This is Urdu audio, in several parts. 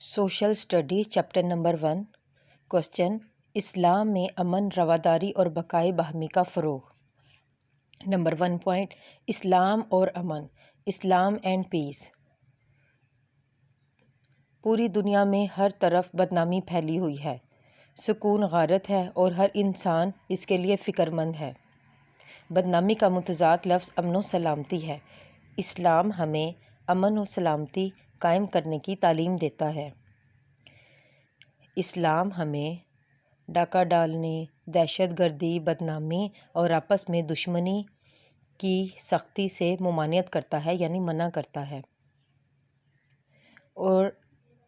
Social study chapter number 1 question اسلام میں امن رواداری اور بقائے باہمی کا فروغ نمبر 1 پوائنٹ اسلام اور امن اسلام اینڈ پیس پوری دنیا میں ہر طرف بدنامی پھیلی ہوئی ہے، سکون غارت ہے اور ہر انسان اس کے لیے فکر مند ہے۔ بدنامی کا متضاد لفظ امن و سلامتی ہے۔ اسلام ہمیں امن و سلامتی قائم کرنے کی تعلیم دیتا ہے۔ اسلام ہمیں ڈاکہ ڈالنے، دہشت گردی، بدنامی اور آپس میں دشمنی کی سختی سے ممانعت کرتا ہے، یعنی منع کرتا ہے، اور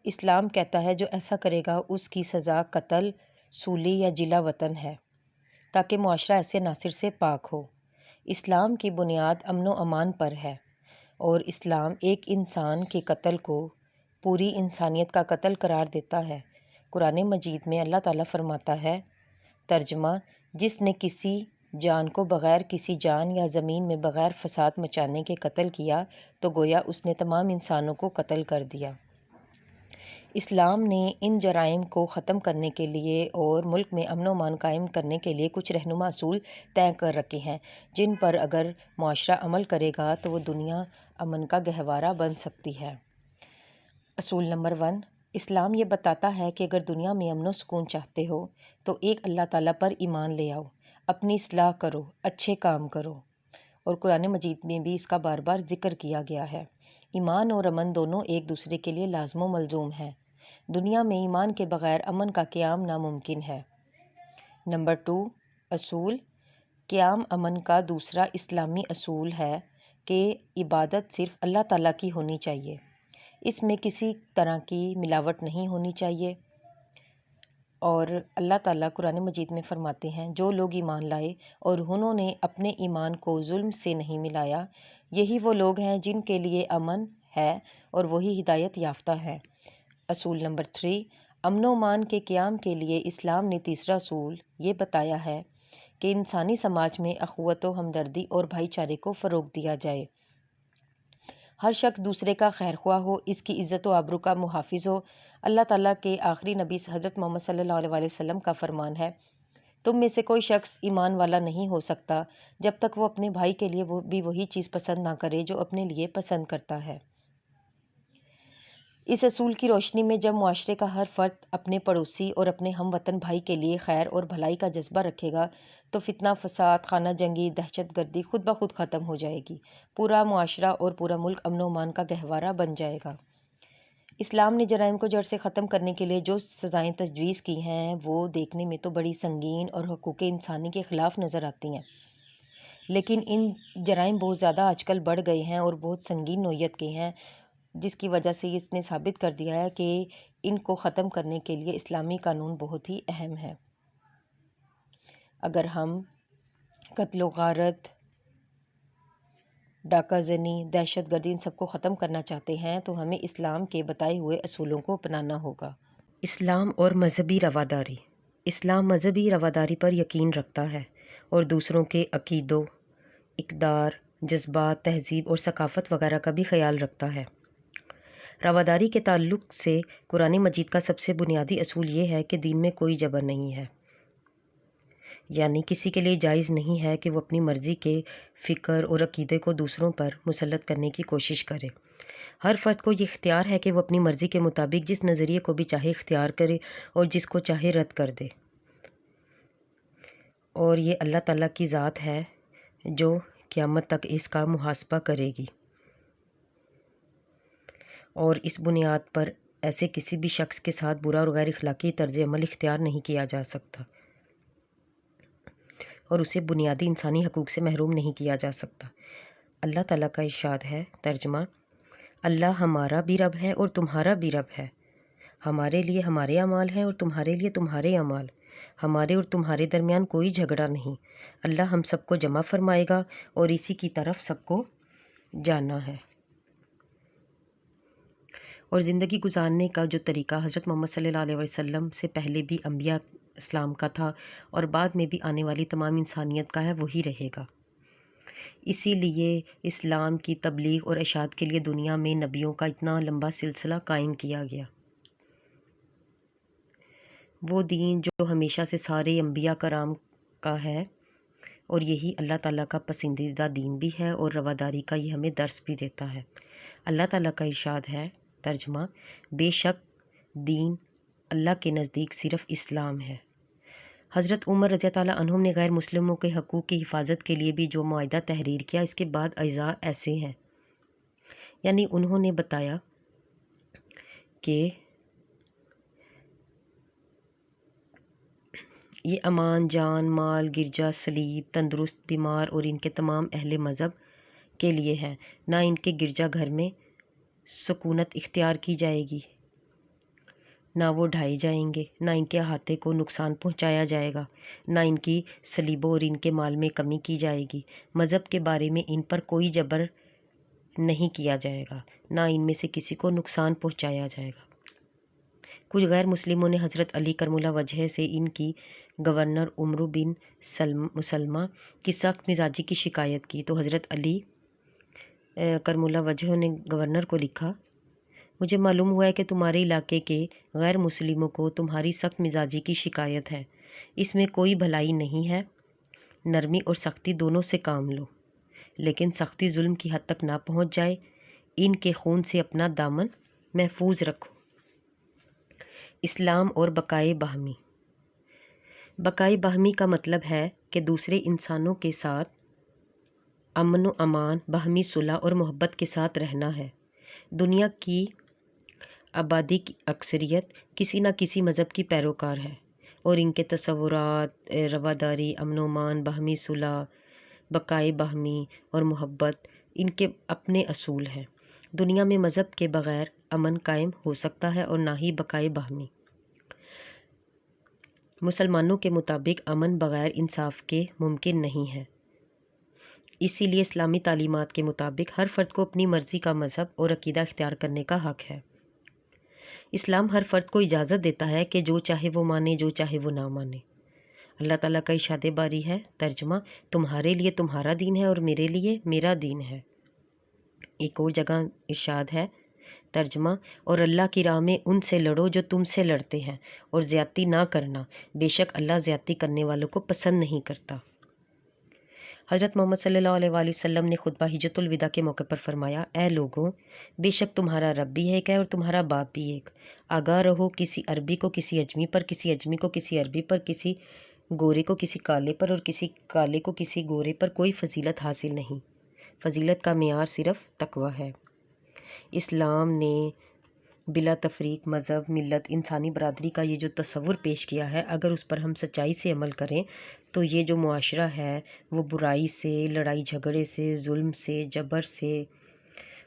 اسلام کہتا ہے جو ایسا کرے گا اس کی سزا قتل، سولی یا جلا وطن ہے، تاکہ معاشرہ ایسے عناصر سے پاک ہو۔ اسلام کی بنیاد امن و امان پر ہے، اور اسلام ایک انسان کے قتل کو پوری انسانیت کا قتل قرار دیتا ہے۔ قرآن مجید میں اللہ تعالیٰ فرماتا ہے، ترجمہ: جس نے کسی جان کو بغیر کسی جان یا زمین میں بغیر فساد مچانے کے قتل کیا تو گویا اس نے تمام انسانوں کو قتل کر دیا۔ اسلام نے ان جرائم کو ختم کرنے کے لیے اور ملک میں امن و امان قائم کرنے کے لیے کچھ رہنما اصول طے کر رکھے ہیں، جن پر اگر معاشرہ عمل کرے گا تو وہ دنیا امن کا گہوارہ بن سکتی ہے۔ اصول نمبر 1، اسلام یہ بتاتا ہے کہ اگر دنیا میں امن و سکون چاہتے ہو تو ایک اللہ تعالیٰ پر ایمان لے آؤ، اپنی اصلاح کرو، اچھے کام کرو، اور قرآن مجید میں بھی اس کا بار بار ذکر کیا گیا ہے۔ ایمان اور امن دونوں ایک دوسرے کے لیے لازم و ملزوم ہیں۔ دنیا میں ایمان کے بغیر امن کا قیام ناممکن ہے۔ نمبر 2 اصول قیام امن کا دوسرا اسلامی اصول ہے کہ عبادت صرف اللہ تعالیٰ کی ہونی چاہیے، اس میں کسی طرح کی ملاوٹ نہیں ہونی چاہیے، اور اللہ تعالیٰ قرآن مجید میں فرماتے ہیں جو لوگ ایمان لائے اور انہوں نے اپنے ایمان کو ظلم سے نہیں ملایا، یہی وہ لوگ ہیں جن کے لیے امن ہے اور وہی ہدایت یافتہ ہیں۔ اصول نمبر 3، امن و امان کے قیام کے لیے اسلام نے تیسرا اصول یہ بتایا ہے کہ انسانی سماج میں اخوت و ہمدردی اور بھائی چارے کو فروغ دیا جائے۔ ہر شخص دوسرے کا خیر خواہ ہو، اس کی عزت و آبرو کا محافظ ہو۔ اللہ تعالیٰ کے آخری نبی حضرت محمد صلی اللہ علیہ وسلم کا فرمان ہے، تم میں سے کوئی شخص ایمان والا نہیں ہو سکتا جب تک وہ اپنے بھائی کے لیے بھی وہی چیز پسند نہ کرے جو اپنے لیے پسند کرتا ہے۔ اس اصول کی روشنی میں جب معاشرے کا ہر فرد اپنے پڑوسی اور اپنے ہم وطن بھائی کے لیے خیر اور بھلائی کا جذبہ رکھے گا تو فتنہ، فساد، خانہ جنگی، دہشت گردی خود بخود ختم ہو جائے گی، پورا معاشرہ اور پورا ملک امن و امان کا گہوارہ بن جائے گا۔ اسلام نے جرائم کو جڑ سے ختم کرنے کے لیے جو سزائیں تجویز کی ہیں وہ دیکھنے میں تو بڑی سنگین اور حقوق انسانی کے خلاف نظر آتی ہیں، لیکن ان جرائم بہت زیادہ آج کل بڑھ گئے ہیں اور بہت سنگین نوعیت کے ہیں، جس کی وجہ سے اس نے ثابت کر دیا ہے کہ ان کو ختم کرنے کے لیے اسلامی قانون بہت ہی اہم ہے۔ اگر ہم قتل و غارت، ڈاکہ زنی، دہشت گردی ان سب کو ختم کرنا چاہتے ہیں تو ہمیں اسلام کے بتائے ہوئے اصولوں کو اپنانا ہوگا۔ اسلام اور مذہبی رواداری۔ اسلام مذہبی رواداری پر یقین رکھتا ہے اور دوسروں کے عقیدوں، اقدار، جذبات، تہذیب اور ثقافت وغیرہ کا بھی خیال رکھتا ہے۔ رواداری کے تعلق سے قرآن مجید کا سب سے بنیادی اصول یہ ہے کہ دین میں کوئی جبر نہیں ہے، یعنی کسی کے لیے جائز نہیں ہے کہ وہ اپنی مرضی کے فکر اور عقیدے کو دوسروں پر مسلط کرنے کی کوشش کرے۔ ہر فرد کو یہ اختیار ہے کہ وہ اپنی مرضی کے مطابق جس نظریے کو بھی چاہے اختیار کرے اور جس کو چاہے رد کر دے، اور یہ اللہ تعالیٰ کی ذات ہے جو قیامت تک اس کا محاسبہ کرے گی، اور اس بنیاد پر ایسے کسی بھی شخص کے ساتھ برا اور غیر اخلاقی طرز عمل اختیار نہیں کیا جا سکتا، اور اسے بنیادی انسانی حقوق سے محروم نہیں کیا جا سکتا۔ اللہ تعالیٰ کا ارشاد ہے، ترجمہ: اللہ ہمارا بھی رب ہے اور تمہارا بھی رب ہے، ہمارے لیے ہمارے اعمال ہیں اور تمہارے لیے تمہارے اعمال، ہمارے اور تمہارے درمیان کوئی جھگڑا نہیں، اللہ ہم سب کو جمع فرمائے گا اور اسی کی طرف سب کو جانا ہے۔ اور زندگی گزارنے کا جو طریقہ حضرت محمد صلی اللہ علیہ وسلم سے پہلے بھی انبیاء اسلام کا تھا اور بعد میں بھی آنے والی تمام انسانیت کا ہے، وہی رہے گا۔ اسی لیے اسلام کی تبلیغ اور اشاعت کے لیے دنیا میں نبیوں کا اتنا لمبا سلسلہ قائم کیا گیا۔ وہ دین جو ہمیشہ سے سارے انبیاء کرام کا ہے، اور یہی اللہ تعالیٰ کا پسندیدہ دین بھی ہے، اور رواداری کا یہ ہمیں درس بھی دیتا ہے۔ اللہ تعالیٰ کا ارشاد ہے، ترجمہ: بے شک دین اللہ کے نزدیک صرف اسلام ہے۔ حضرت عمر رضی اللہ عنہ نے غیر مسلموں کے حقوق کی حفاظت کے لیے بھی جو معاہدہ تحریر کیا، اس کے بعد اجزاء ایسے ہیں، یعنی انہوں نے بتایا کہ یہ امان جان، مال، گرجا، صلیب، تندرست، بیمار اور ان کے تمام اہل مذہب کے لیے ہے۔ نہ ان کے گرجا گھر میں سکونت اختیار کی جائے گی، نہ وہ ڈھائے جائیں گے، نہ ان کے احاطے کو نقصان پہنچایا جائے گا، نہ ان کی صلیبوں اور ان کے مال میں کمی کی جائے گی۔ مذہب کے بارے میں ان پر کوئی جبر نہیں کیا جائے گا، نہ ان میں سے کسی کو نقصان پہنچایا جائے گا۔ کچھ غیر مسلموں نے حضرت علی کرم اللہ وجہہ سے ان کی گورنر عمرو بن سلمہ کی سخت مزاجی کی شکایت کی، تو حضرت علی کرم اللہ وجہہ نے گورنر کو لکھا، مجھے معلوم ہوا ہے کہ تمہارے علاقے کے غیر مسلموں کو تمہاری سخت مزاجی کی شکایت ہے، اس میں کوئی بھلائی نہیں ہے، نرمی اور سختی دونوں سے کام لو، لیکن سختی ظلم کی حد تک نہ پہنچ جائے، ان کے خون سے اپنا دامن محفوظ رکھو۔ اسلام اور بقائے باہمی۔ بقائے باہمی کا مطلب ہے کہ دوسرے انسانوں کے ساتھ امن و امان، باہمی صلح اور محبت کے ساتھ رہنا ہے۔ دنیا کی آبادی کی اکثریت کسی نہ کسی مذہب کی پیروکار ہے، اور ان کے تصورات، رواداری، امن و امان، باہمی صلح، بقائے باہمی اور محبت ان کے اپنے اصول ہیں۔ دنیا میں مذہب کے بغیر امن قائم ہو سکتا ہے اور نہ ہی بقائے باہمی۔ مسلمانوں کے مطابق امن بغیر انصاف کے ممکن نہیں ہے، اسی لیے اسلامی تعلیمات کے مطابق ہر فرد کو اپنی مرضی کا مذہب اور عقیدہ اختیار کرنے کا حق ہے۔ اسلام ہر فرد کو اجازت دیتا ہے کہ جو چاہے وہ مانے، جو چاہے وہ نہ مانے۔ اللہ تعالیٰ کا ارشاد باری ہے، ترجمہ: تمہارے لیے تمہارا دین ہے اور میرے لیے میرا دین ہے۔ ایک اور جگہ ارشاد ہے، ترجمہ: اور اللہ کی راہ میں ان سے لڑو جو تم سے لڑتے ہیں، اور زیادتی نہ کرنا، بے شک اللہ زیادتی کرنے والوں کو پسند نہیں کرتا۔ حضرت محمد صلی اللہ علیہ وآلہ وسلم نے خطبہ حجۃ الوداع کے موقع پر فرمایا، اے لوگوں، بے شک تمہارا رب بھی ایک ہے اور تمہارا باپ بھی ایک۔ آگاہ رہو، کسی عربی کو کسی اجمی پر، کسی اجمی کو کسی عربی پر، کسی گورے کو کسی کالے پر اور کسی کالے کو کسی گورے پر کوئی فضیلت حاصل نہیں، فضیلت کا معیار صرف تقویٰ ہے۔ اسلام نے بلا تفریق مذہب، ملت، انسانی برادری کا یہ جو تصور پیش کیا ہے، اگر اس پر ہم سچائی سے عمل کریں تو یہ جو معاشرہ ہے وہ برائی سے، لڑائی جھگڑے سے، ظلم سے، جبر سے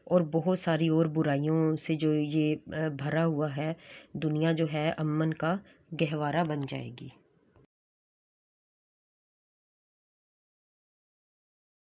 اور بہت ساری اور برائیوں سے جو یہ بھرا ہوا ہے، دنیا جو ہے امن کا گہوارہ بن جائے گی۔